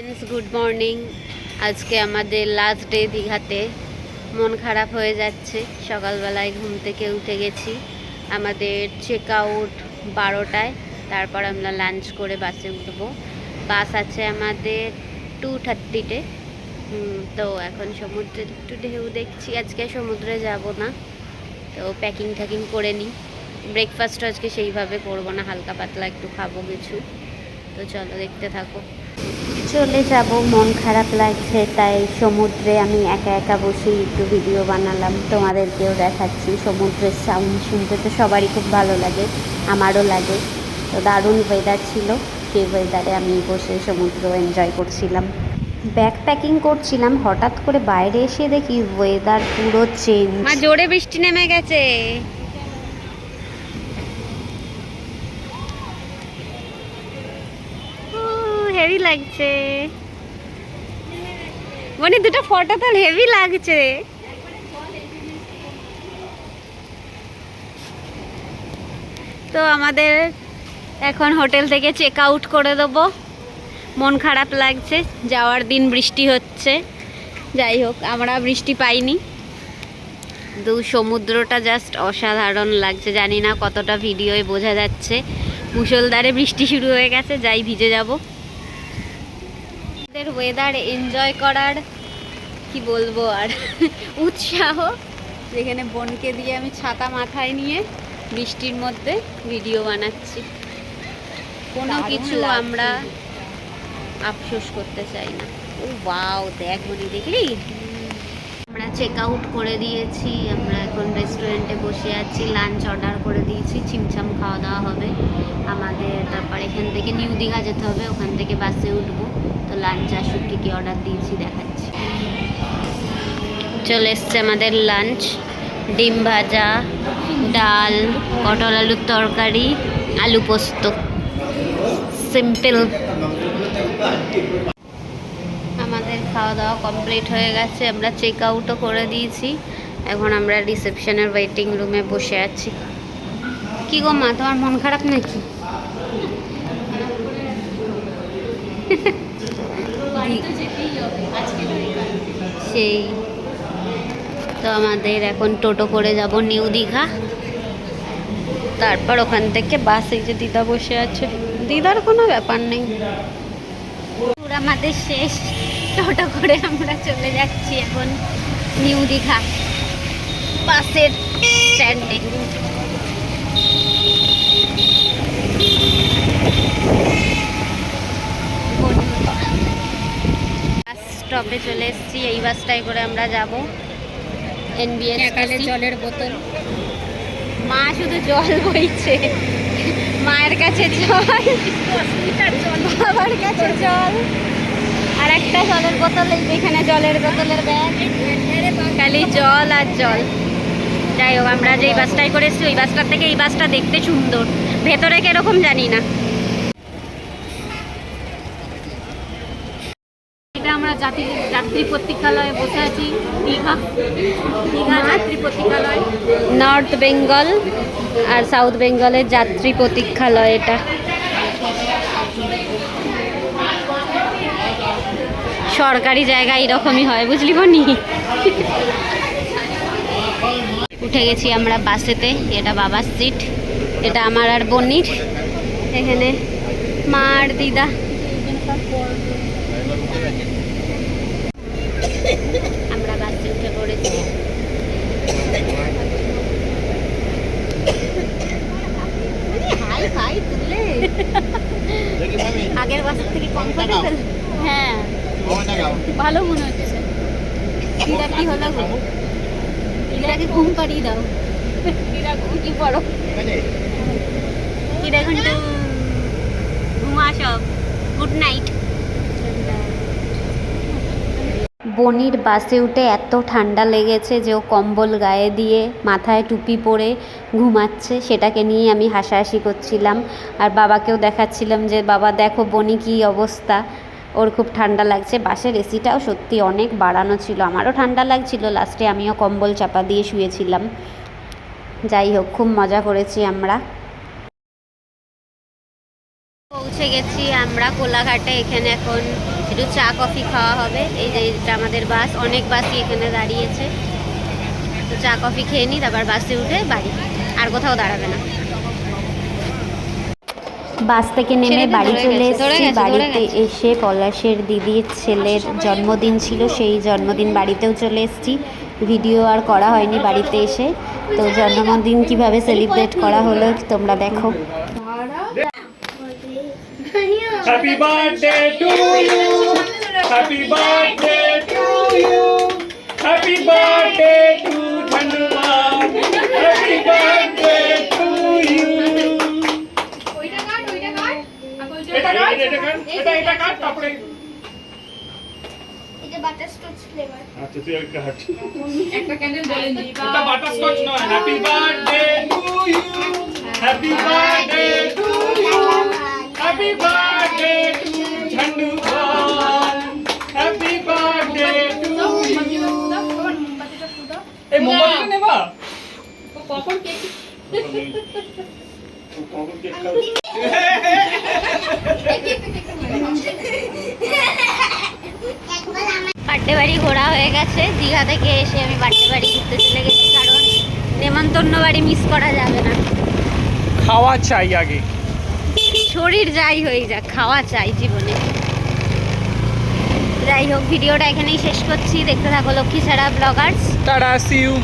Friends, good morning. আজকে আমাদের last day দীঘাতে। মন খারাপ হয়ে যাচ্ছে। সকালবেলায় ঘুম থেকে উঠে গেছি। আমাদের চেক আউট 12টায়। তারপর আমরা লাঞ্চ করে বাসে উঠবো। বাস আছে আমাদের 2:30-টে। তো এখন সমুদ্রের একটু ঢেউ দেখছি। আজকে সমুদ্রে যাব না, তো প্যাকিং ট্যাকিং করে নিই। ব্রেকফাস্ট আজকে সেইভাবে করবো না, হালকা পাতলা একটু খাবো কিছু। তো চলো দেখতে থাকো। চলে যাব, মন খারাপ লাগছে তাই সমুদ্রে আমি একা একা বসে একটু ভিডিও বানালাম, তোমাদেরকেও দেখাচ্ছি। সমুদ্রের সাউন্ড শুনতে তো সবারই খুব ভালো লাগে, আমারও লাগে। তো দারুণ ওয়েদার ছিল, সেই ওয়েদারে আমি বসে সমুদ্র এনজয় করছিলাম। ব্যাগ প্যাকিং করছিলাম, হঠাৎ করে বাইরে এসে দেখি ওয়েদার পুরো চেঞ্জ। জোরে বৃষ্টি নেমে গেছে। হেভি লাগছে মানে, দুটো ফটো তো হেভি লাগছে। তো আমাদের এখন হোটেল থেকে চেক আউট করে দেবো। মন খারাপ লাগছে, যাওয়ার দিন বৃষ্টি হচ্ছে। যাই হোক, আমরা বৃষ্টি পাইনি। সমুদ্রটা জাস্ট অসাধারণ লাগছে। জানি না কতটা ভিডিওয় বোঝা যাচ্ছে। মুষলধারে বৃষ্টি শুরু হয়ে গেছে, যাই ভিজে যাব। ওয়েদার এনজয় করার কি বলবো আর উৎসাহ, যেখানে বোনকে দিয়ে আমি ছাতা মাথায় নিয়ে বৃষ্টির মধ্যে ভিডিও বানাচ্ছি। কোনো কিছু আমরা আফসোস করতে চাই না। ও ওয়াও, দেখ বলি, দেখলি? আমরা চেক আউট করে দিয়েছি। আমরা এখন রেস্টুরেন্টে বসে আছি, লাঞ্চ অর্ডার করে দিয়েছি। ছিমছাম খাওয়া দাওয়া হবে আমাদের। তারপর এখান থেকে নিউ দীঘা যেতে হবে, ওখান থেকে বাসে উঠবো। তো লাঞ্চ আসুক, কী কী অর্ডার দিয়েছি দেখাচ্ছি। চলে এসছে আমাদের লাঞ্চ। ডিম ভাজা, ডাল, পটল আলুর তরকারি, আলু পোস্ত, সিম্পল। আমাদের খাওয়া দাওয়া কমপ্লিট হয়ে গেছে, আমরা চেক আউটও করে দিয়েছি। এখন আমরা রিসেপশনের ওয়েটিং রুমে বসে আছি। কি গো মা, তোমার মন খারাপ নাকি? সেই তো আমাদের এখন টোটো করে যাব নিউ দীঘা। তারপর ওখান থেকে বাসে, যে দিদা বসে আছে, দিদার কোনো ব্যাপার নেই। আমাদের শেষ, টোটো করে আমরা চলে যাচ্ছি এখন নিউ দীঘা বাসের স্ট্যান্ডে। বাস স্টপে চলে এসেছি। এই বাসটায় করে আমরা যাব এনবিএস। জলের বোতল, মা শুধু জল বইছে, মায়ের কাছে জল, বাবার কাছে জল, আর একটা জলের বোতল। এখানে জলের বোতলের ব্যাগ, খালি জল আর জল। যাই হোক, আমরা যে বাসটায় করেছি ওই বাসটার থেকে এই বাসটা দেখতে সুন্দর, ভেতরে কিরকম জানি না। এটা আমরা যাত্রী প্রতীক্ষালয়ে বসে আছি, দীঘা যাত্রী প্রতীক্ষালয়। নর্থ বেঙ্গল আর সাউথ বেঙ্গলের যাত্রী প্রতীক্ষালয় এটা। সরকারি জায়গা এরকমই হয়, বুঝলি বনি। উঠে গেছি আমরা বাসেতে। এটা বাবার সিট, এটা আমার আর বনির। এখানে মা আর দিদা। আমরা বাসে উঠে পড়েছি। হাই হাই তুললে আগের বাসের থেকে কমফোর্টেবল। হ্যাঁ, ভালো মনে হচ্ছে। দিদা কি হলো গো? দিদাকে ঘুম পাড়িয়ে দাও। দিদা ঘুমিয়ে পড়ো। দিদা ঘন্টু ঘুমা সব। Good night. বনির বাসে উঠে এত ঠান্ডা লেগেছে যে ও কম্বল গায়ে দিয়ে মাথায় টুপি পরে ঘুমাচ্ছে। সেটাকে নিয়ে আমি হাসাহাসি করছিলাম, আর বাবাকেও দেখাচ্ছিলাম যে বাবা দেখো বনি কী অবস্থা, ওর খুব ঠান্ডা লাগছে। বাসের এসিটাও সত্যি অনেক বাড়ানো ছিল, আমারও ঠান্ডা লাগছিল। লাস্টে আমিও কম্বল চাপা দিয়ে শুয়েছিলাম। যাই হোক, খুব মজা করেছি আমরা। পৌঁছে গেছি আমরা কোলাঘাটে। এখানে এখন একটু চা কফি খাওয়া হবে। এই যে এটা আমাদের বাস, অনেক বাসই এখানে দাঁড়িয়েছে। তো চা কফি খেয়ে নিই, তারপর বাসে উঠে বাড়ি, আর কোথাও দাঁড়াবে না। বাস থেকে নেমে বাড়ি চলে এসেছি। বাড়িতে এসে পলাশের দিদির ছেলের জন্মদিন ছিল, সেই জন্মদিন বাড়িতেও চলে এসেছি। ভিডিও আর করা হয়নি বাড়িতে এসে। তো জন্মদিন কিভাবে সেলিব্রেট করা হলো তোমরা দেখো। Happy birthday to you. Happy birthday to you. Happy birthday to Dhanuman. Happy birthday to you. এটা কাট তারপরে এটা বাটারস্কচ ফ্লেভার। আচ্ছা তুই একটা হাট একটা ক্যান্ডেল জ্বালিয়ে নি। এটা বাটারস্কচ নয়। Happy birthday to you. Happy birthday to you. Happy birthday to ঝন্ডুভান। Happy birthday to you. এই মোমবাতিটা নেবা? ও কখন কেক বার্থডে বাড়ি ঘোরা হয়ে গেছে। দীঘা থেকে এসে আমি বার্থডে বাড়ি ঘুরতে চলে গেছি, কারণ নেমন্তন্ন বাড়ি মিস করা যাবে না। খাওয়া চাই আগে, শরীর যাই হয়ে যাক, খাওয়া চাই জীবনে। যাই হোক, ভিডিওটা এখানেই শেষ করছি। দেখতে থাকো লক্ষ্মী ছাড়া ব্লগার্স। Tata, C you.